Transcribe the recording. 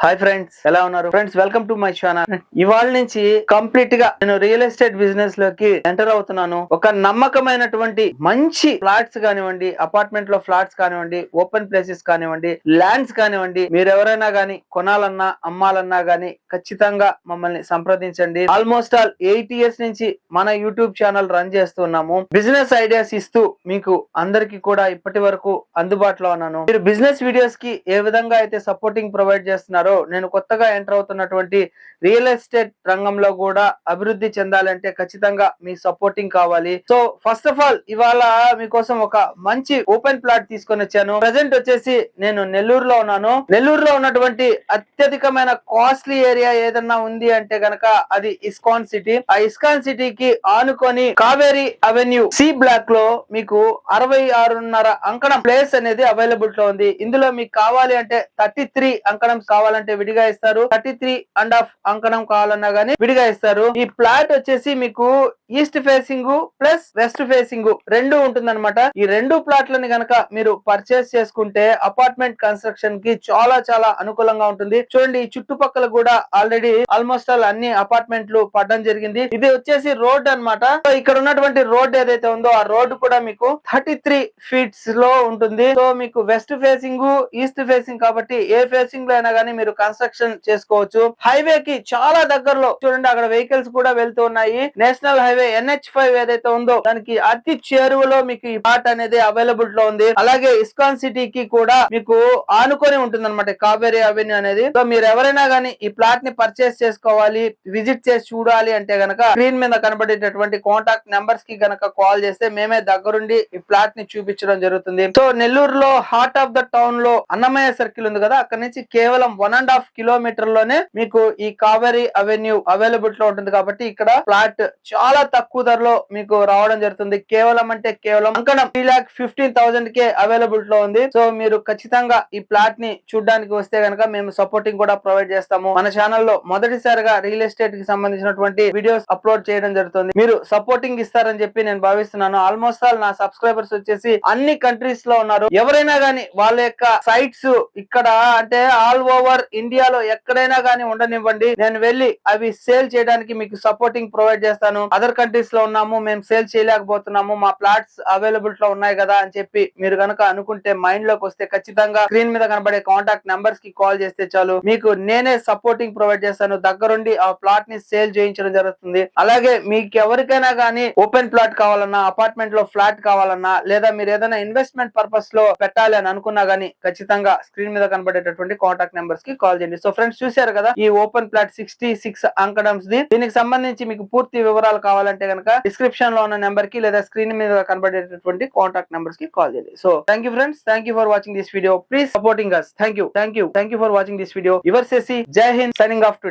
Hi friends, ఎలా ఉన్నారు friends? Welcome to my channel. ఇవాళ నుంచి కంప్లీట్ గా నేను రియల్ ఎస్టేట్ బిజినెస్ లోకి ఎంటర్ అవుతున్నాను. ఒక నమ్మకమైనటువంటి మంచి ఫ్లాట్స్ కానివ్వండి, అపార్ట్మెంట్ లో ఫ్లాట్స్ కానివ్వండి, ఓపెన్ ప్లేసెస్ కానివ్వండి, ల్యాండ్స్ కానివ్వండి, మీరు ఎవరైనా గానీ కొనాలన్నా అమ్మాలన్నా గానీ ఖచ్చితంగా మమ్మల్ని సంప్రదించండి. ఆల్మోస్ట్ ఆల్ 8 years నుంచి మన యూట్యూబ్ ఛానల్ రన్ చేస్తున్నాము. బిజినెస్ ఐడియాస్ ఇస్తూ మీకు అందరికి కూడా ఇప్పటి వరకు అందుబాటులో ఉన్నాను. మీరు బిజినెస్ వీడియోస్ కి ఏ విధంగా అయితే సపోర్టింగ్ ప్రొవైడ్ చేస్తున్నారో, నేను కొత్తగా ఎంటర్ అవుతున్నటువంటి రియల్ ఎస్టేట్ రంగంలో కూడా అభివృద్ధి చెందాలంటే ఖచ్చితంగా మీ సపోర్టింగ్ కావాలి. సో ఫస్ట్ ఆఫ్ ఆల్ ఇవాళ మీకోసం ఒక మంచి ఓపెన్ ప్లాట్ తీసుకొని వచ్చాను. ప్రెసెంట్ వచ్చేసి నేను నెల్లూరులో ఉన్నాను. నెల్లూరులో ఉన్నటువంటి అత్యధికమైన కాస్ట్లీ ఏరియా ఏదన్నా ఉంది అంటే గనక అది ఇస్కాన్ సిటీ. ఆ ఇస్కాన్ సిటీకి ఆనుకొని కావేరీ అవెన్యూ సి బ్లాక్ లో మీకు 66.5 అంకణం ప్లేస్ అనేది అవైలబుల్ లో ఉంది. ఇందులో మీకు కావాలి అంటే 33 అంకణం కావాలంటే విడిగా ఇస్తారు, 33.5 అంకణం కావాలన్నా గానీ విడిగా ఇస్తారు. ఈ ప్లాట్ వచ్చేసి మీకు east facing plus west facing రెండు ఉంటుందన్నమాట. ఈ రెండు ప్లాట్లని గనక మీరు పర్చేస్ చేసుకుంటే అపార్ట్మెంట్ కన్స్ట్రక్షన్ కి చాలా చాలా అనుకూలంగా ఉంటుంది. చూడండి, ఈ చుట్టుపక్కల కూడా ఆల్రెడీ ఆల్మోస్ట్ ఆల్ అన్ని అపార్ట్మెంట్లు పడడం జరిగింది. ఇది వచ్చేసి రోడ్ అన్నమాట. సో ఇక్కడ ఉన్నటువంటి రోడ్ ఏదైతే ఉందో ఆ రోడ్ కూడా మీకు 33 ఫీట్స్ లో ఉంటుంది. సో మీకు వెస్ట్ ఫేసింగ్ ఈస్ట్ ఫేసింగ్ కాబట్టి ఏ ఫేసింగ్ లో అయినా గానీ మీరు కన్స్ట్రక్షన్ చేసుకోవచ్చు. హైవే కి చాలా దగ్గరలో చూడండి, అక్కడ వెహికల్స్ కూడా వెళ్తూ ఉన్నాయి. నేషనల్ హైవే NH5 ఏదైతే ఉందో దానికి అతి చేరువలో మీకు ఈ ప్లాట్ అనేది అవైలబుల్ లో ఉంది. అలాగే ఇస్కాన్ సిటీకి కూడా మీకు ఆనుకొని ఉంటుంది అనమాట కావేరీ అవెన్యూ అనేది. సో మీరు ఎవరైనా గానీ ఈ ప్లాట్ ని పర్చేస్ చేసుకోవాలి, విజిట్ చేసి చూడాలి అంటే గనక స్క్రీన్ మీద కనబడేటటువంటి కాంటాక్ట్ నెంబర్స్ కి గనక కాల్ చేస్తే మేమే దగ్గరుండి ఈ ప్లాట్ ని చూపించడం జరుగుతుంది. సో నెల్లూరులో హార్ట్ ఆఫ్ ద టౌన్ లో అన్నమయ్య సర్కిల్ ఉంది కదా, అక్కడ నుంచి కేవలం 1.5 kilometer లోనే మీకు ఈ కావేరీ అవెన్యూ అవైలబుల్ లో ఉంటుంది. కాబట్టి ఇక్కడ ఫ్లాట్ చాలా తక్కువ ధరలో మీకు రావడం జరుగుతుంది. కేవలం అంటే కేవలం అంకణం 3,15,000 కే అవైలబుల్ లో ఉంది. సో మీరు ఖచ్చితంగా ఈ ప్లాట్ ని చూడడానికి వస్తే గనక మేము సపోర్టింగ్ కూడా ప్రొవైడ్ చేస్తాము. మన ఛానల్లో మొదటిసారిగా రియల్ ఎస్టేట్ కి సంబంధించినటువంటి వీడియోస్ అప్లోడ్ చేయడం జరుగుతుంది. మీరు సపోర్టింగ్ ఇస్తారని చెప్పి నేను భావిస్తున్నాను. ఆల్మోస్ట్ ఆల్ నా సబ్స్క్రైబర్స్ వచ్చేసి అన్ని కంట్రీస్ లో ఉన్నారు. ఎవరైనా గానీ వాళ్ళ యొక్క సైట్స్ ఇక్కడ అంటే ఆల్ ఓవర్ ఇండియాలో ఎక్కడైనా గానీ ఉండనివ్వండి, నేను వెళ్ళి అవి సేల్ చేయడానికి మీకు సపోర్టింగ్ ప్రొవైడ్ చేస్తాను. అదర్ కంట్రీస్ లో ఉన్నాము, మేము సేల్ చేయలేకపోతున్నాము, మా ప్లాట్స్ అవైలబుల్ లో ఉన్నాయి కదా అని చెప్పి మీరు గనక అనుకుంటే మైండ్ లోకి వస్తే ఖచ్చితంగా స్క్రీన్ మీద కనబడే కాంటాక్ట్ నెంబర్స్ కి కాల్ చేస్తే చాలు, మీకు నేనే సపోర్టింగ్ ప్రొవైడ్ చేస్తాను. దగ్గరుండి ఆ ప్లాట్ ని సేల్ చేయించడం జరుగుతుంది. అలాగే మీకు ఎవరికైనా గానీ ఓపెన్ ప్లాట్ కావాలన్నా, అపార్ట్మెంట్ లో ఫ్లాట్ కావాలన్నా, లేదా మీరు ఏదైనా ఇన్వెస్ట్మెంట్ పర్పస్ లో పెట్టాలి అని అనుకున్నా గానీ ఖచ్చితంగా స్క్రీన్ మీద కనబడేటటువంటి కాంటాక్ట్ నెంబర్స్ కి కాల్ చేయండి. సో ఫ్రెండ్స్, చూశారు కదా ఈ ఓపెన్ ప్లాట్ 66 అంకణమ్స్ ది. దీనికి సంబంధించి మీకు పూర్తి వివరాలు కావాలంటే కనుక డిస్క్రిప్షన్ లో ఉన్న నెంబర్ కి లేదా స్క్రీన్ మీద కనబడేటటువంటి కాంటాక్ట్ నెంబర్స్ కి కాల్ చేయండి. So thank you friends, thank you for watching this video. Please supporting us. Thank you for watching this video. Your సెసి. Jai Hind. Signing off today.